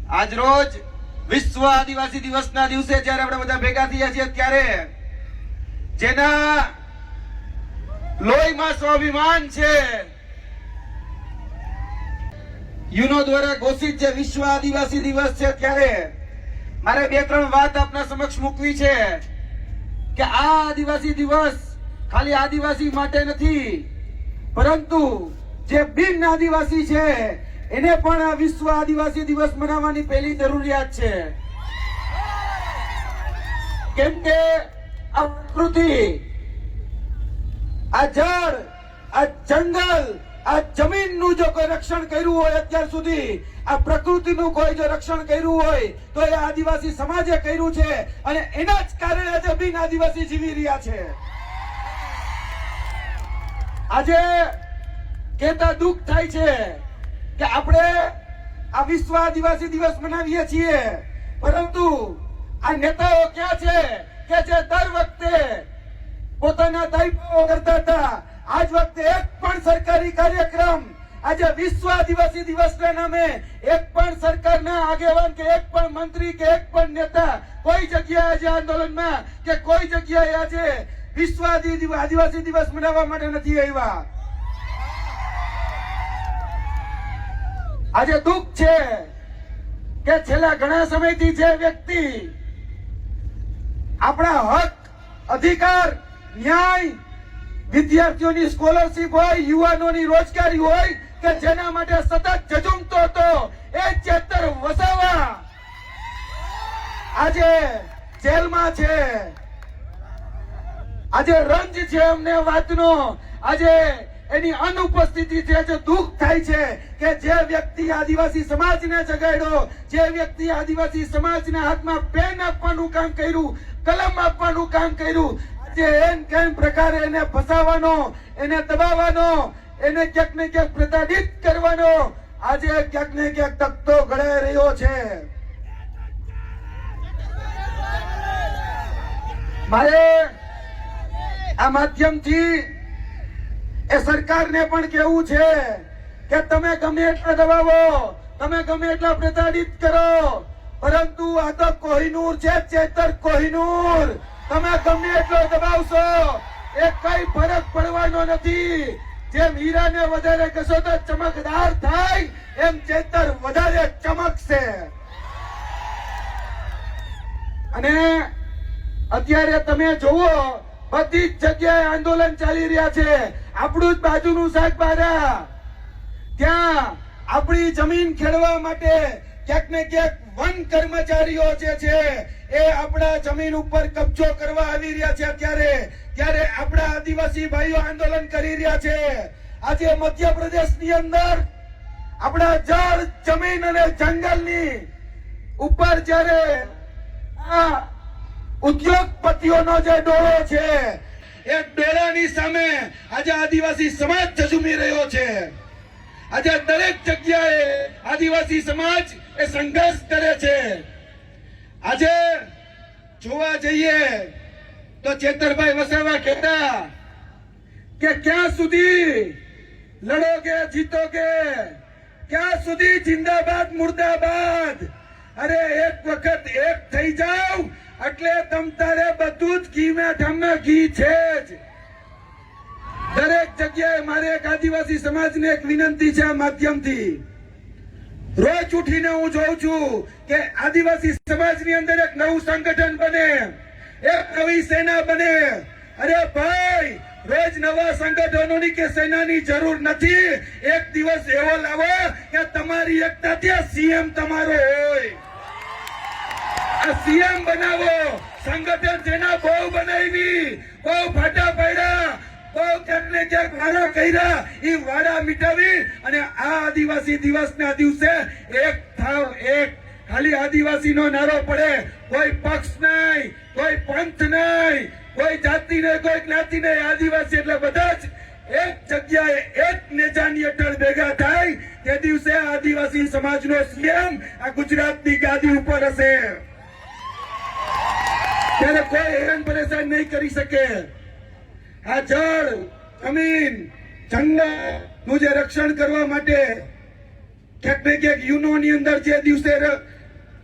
આજ રોજ વિશ્વ આદિવાસી દિવસના દિવસે જ્યારે આપણે બધા ભેગા થયા છીએ ત્યારે જેના લોહીમાં સ્વાભિમાન છે, યુનો દ્વારા ઘોષિત જે વિશ્વ આદિવાસી દિવસ છે, ત્યારે મારે 2-3 વાત આપના સમક્ષ મૂકવી છે કે આ આદિવાસી દિવસ ખાલી આદિવાસી માટે નથી, પરંતુ જે બિન આદિવાસી છે એને પણ આ વિશ્વ આદિવાસી દિવસ મનાવવાની પહેલી જરૂરિયાત છે. કેમ કે આ પ્રકૃતિ, આ જળ, આ જંગલ, આ જમીનનું જો કોઈ રક્ષણ કર્યું હોય અત્યાર સુધી, આ પ્રકૃતિનું કોઈ જો રક્ષણ કર્યું હોય તો એ આદિવાસી સમાજે કર્યું છે, અને એના જ કારણે આજે બિન આદિવાસી જીવી રહ્યા છે. આજે કહેતા દુઃખ થાય છે કે આપણે આ વિશ્વ આદિવાસી દિવસ મનાવીએ છીએ, પરંતુ આ નેતાઓ ક્યાં છે કે જે દર વખતે પોતાના દાયકાઓ કરતા હતા, આજ વખતે એક પણ સરકારી કાર્યક્રમ, આજે વિશ્વ આદિવાસી દિવસના નામે એક પણ સરકારના આગેવાન કે એક પણ મંત્રી કે એક પણ નેતા કોઈ જગ્યાએ આજે આંદોલનમાં કે કોઈ જગ્યાએ આજે વિશ્વ આદિવાસી દિવસ મનાવવા માટે નથી આવ્યા. આજે દુઃખ છે કે છેલ્લા ઘણા સમયથી જે વ્યક્તિ આપણા હક, અધિકાર, ન્યાય, વિદ્યાર્થીઓની સ્કોલરશીપ હોય, યુવાનોની રોજગારી હોય કે જેના માટે સતત ઝઝૂમતો હતો, એ ચેતર વસાવા આજે જેલમાં છે. આજે રંજ છે અમને વાતનો, આજે એની અનુપસ્થિતિ છે. જે દુઃખ થાય છે કે જે વ્યક્તિ આદિવાસી સમાજને જગાડ્યો, જે વ્યક્તિ આદિવાસી સમાજના હાથમાં પેન આપવાનું કામ કર્યું, કલમ આપવાનું કામ કર્યું, આજે એમ કેમ પ્રકારે એને ફસાવાનો, એને દબાવવાનો, એને ક્યાંક ને ક્યાંક પ્રતાડિત કરવાનો આજે ક્યાંક ને ક્યાંક તકતો ઘડાઈ રહ્યો છે. મારે આ માધ્યમથી એ સરકારને પણ કહેવું છે કે તમે ગમે એટલા દબાવો, તમે ગમે એટલા પ્રતાડિત કરો, પરંતુ આ તો કોહિનૂર છે, ચેતર કોહિનૂર. તમે ગમે એટલો દબાવશો એ કઈ ફરક પડવાનો નથી. જેમ હીરાને વધારે ઘસો તો ચમકદાર થાય, એમ ચેતર વધારે ચમકશે. અને અત્યારે તમે જુઓ, બધી જ જગ્યાએ આંદોલન ચાલી રહ્યા છે. આપણું જ બાજુનું શાકબારા, ત્યાં આપણી જમીન ખેડવા માટે ક્યાંક ને ક્યાંક વન કર્મચારીઓ જે છે એ આપણા જમીન ઉપર કબજો કરવા આવી રહ્યા છે. ત્યારે આપણા આદિવાસી ભાઈઓ આંદોલન કરી રહ્યા છે. આજે મધ્યપ્રદેશની અંદર આપણા જળ, જમીન અને જંગલની ઉપર જ્યારે આ ઉદ્યોગપતિઓનો જે ડોળો છે, એ ડોળાની સામે આજે આદિવાસી સમાજ ઝઝૂમી રહ્યો છે. આજે દરેક જગ્યાએ આદિવાસી સમાજ એ સંઘર્ષ કરે છે. આજે જોવા જઈએ તો ચેતરભાઈ વસાવા કહેતા કે ક્યાં સુધી લડોગે જીતોગે, ક્યાં સુધી જિંદાબાદ મુર્દાબાદ. અરે એક વખત એક થઈ જાવ એટલે તમ તારે બધું જ ઘી મેં ઠામના ઘી છે જ. દરેક જગ્યાએ મારે એક આદિવાસી સમાજને એક વિનંતી છે આ માધ્યમથી. રોજ ઉઠીને હું જોઉં છું કે આદિવાસી સમાજની અંદર એક નવું સંગઠન બને, એક નવી સેના બને. અરે ભાઈ, રોજ નવા સંગઠનોની કે સેનાની જરૂર નથી. એક દિવસ એવો લાવો કે તમારી એકતાથી સીએમ તમારો હોય. આ સીએમ બનાવો. સંગઠન જેના બહુ બનાવી, બહુ ફાટા પાડ્યા, બહુ ક્યાંક ને ક્યાંક વાડા કર્યા, એ વાડા મિટાવી અને આ આદિવાસી દિવસના દિવસે એક થાવ, એક ખાલી આદિવાસી નો નારો પડે. કોઈ પક્ષ નહીં, કોઈ પંથ નહીં, કોઈ જાતિ નહીં, કોઈ જ્ઞાતિ નહીં. આદિવાસી એટલે બધા જ એક જગ્યાએ એક નેજાની હેઠળ ભેગા થાય. તે દિવસે આદિવાસી સમાજનો સીએમ આ ગુજરાતની ગાદી ઉપર હશે. ત્યારે કોઈ હેરાન પરેશાન નહીં કરી શકે. આ જળ, જમીન, જંગલ નું જે રક્ષણ કરવા માટે ક્યાંક ને ક્યાંક યુનોની અંદર જે દિવસે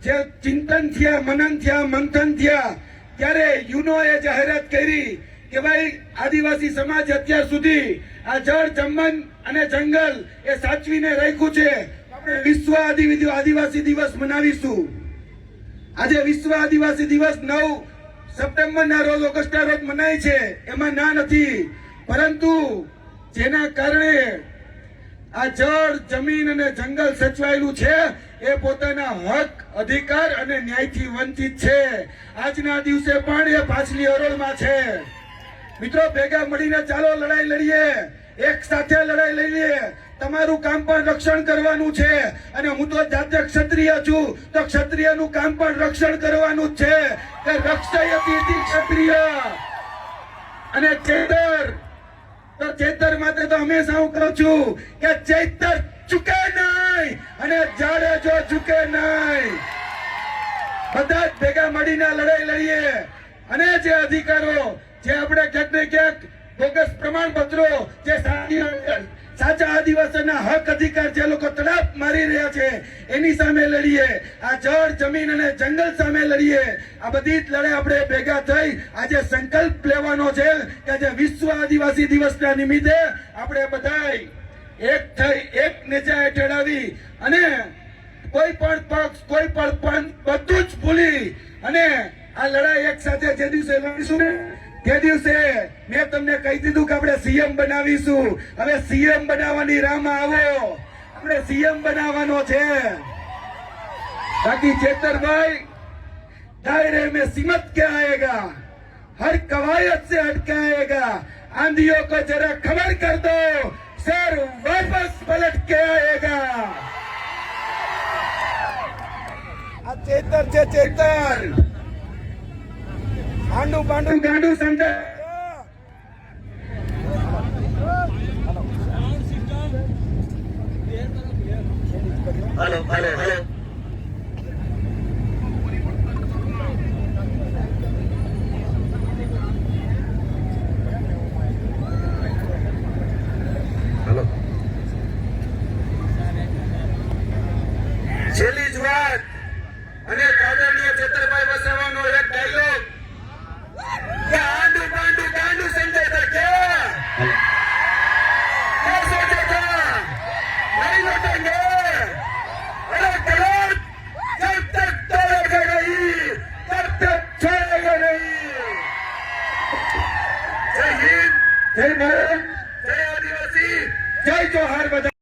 જે ચિંતન થયા, મનન થયા, મંથન થયા, ત્યારે યુનોએ જાહેરાત કરી કે ભાઈ આદિવાસી સમાજ અત્યાર સુધી આ જળ, જમન અને જંગલ એ સાચવીને રાખ્યું છે. આપણે વિશ્વ આદિવાસી દિવસ મનાવીશું. આજે વિશ્વ આદિવાસી દિવસ 9 સપ્ટેમ્બરના રોજ, ઓગસ્ટના રોજ મનાય છે, એમાં ના નથી. પરંતુ જેના કારણે આ જળ, જમીન અને જંગલ સચવાયેલું છે એ પોતાના હક, અધિકાર અને ન્યાયથી વંચિત છે. આજના દિવસે પણ એ પાછલી હરોળમાં છે. મિત્રો, ભેગા મળીને ચાલો લડાઈ લડીએ, એક સાથે લડાઈ લડીએ. તમારું કામ પણ રક્ષણ કરવાનું છે અને હું તો જાતે ક્ષત્રિય છું, તો ક્ષત્રિયનું કામ પણ રક્ષણ કરવાનું જ છે. કે રક્ષયતિ ક્ષત્રિય અને ચેતર, તો ચેતર માટે તો હંમેશા હું કહું છું કે ચૈતર ચૂકે નહીં અને જાડેજો ઝૂકે નહીં. બધા જ ભેગા મળીને લડાઈ લડીએ અને જે અધિકારો, જે આપણે ક્યાંક ને ક્યાંક બોગસ પ્રમાણપત્રો, જે સાચા આદિવાસીના હક, અધિકાર જે લોકો તડાપ મારી રહ્યા છે એની સામે લડીએ. આ જળ, જમીન અને જંગલ સામે લડીએ. આ બધી જ લડાઈ આપણે ભેગા થઈ આજે સંકલ્પ લેવાનો છે કે આજે વિશ્વ આદિવાસી દિવસના નિમિત્તે આપણે બધાય એક થઈ, એક નેજા હેઠળ આવી અને કોઈ પણ પક્ષ, કોઈ પણ પંથ બધું જ ભૂલી અને આ લડાઈ એક સાથે જે દિવસે લડીશું ને તે દિવસે મેં તમને કહી દીધું કે આપણે સીએમ બનાવીશું. હવે સીએમ બનાવવાની રાહમાં આવો, આપણે સીએમ બનાવવાનો છે. બાકી ચેતરભાઈ, दायरे में सिमट के आएगा, हर कवायद से हट के आएगा. आंधियों को जरा खबर कर दो, सर वापस पलट के आएगा. आ चेतर છે ચેતર, આંડુ પાંડુ ગાંડુ સમજા. हेलो हेलो हेलो हेलो છેલ્લી જ વાત અને આદરણીય ચેતરભાઈ વસાવાનો એક ડાયલોગ કે આંડુ પાંડુ ગાંડુ સમજાતા ક્યાં कैसे देखा नहीं लौटेंगे. अरे करोड़ जब तक तोड़ेगा नहीं तब तक छोड़ेगा नहीं. जय हिंद, जय भारत, जय आदिवासी, जय जोहार.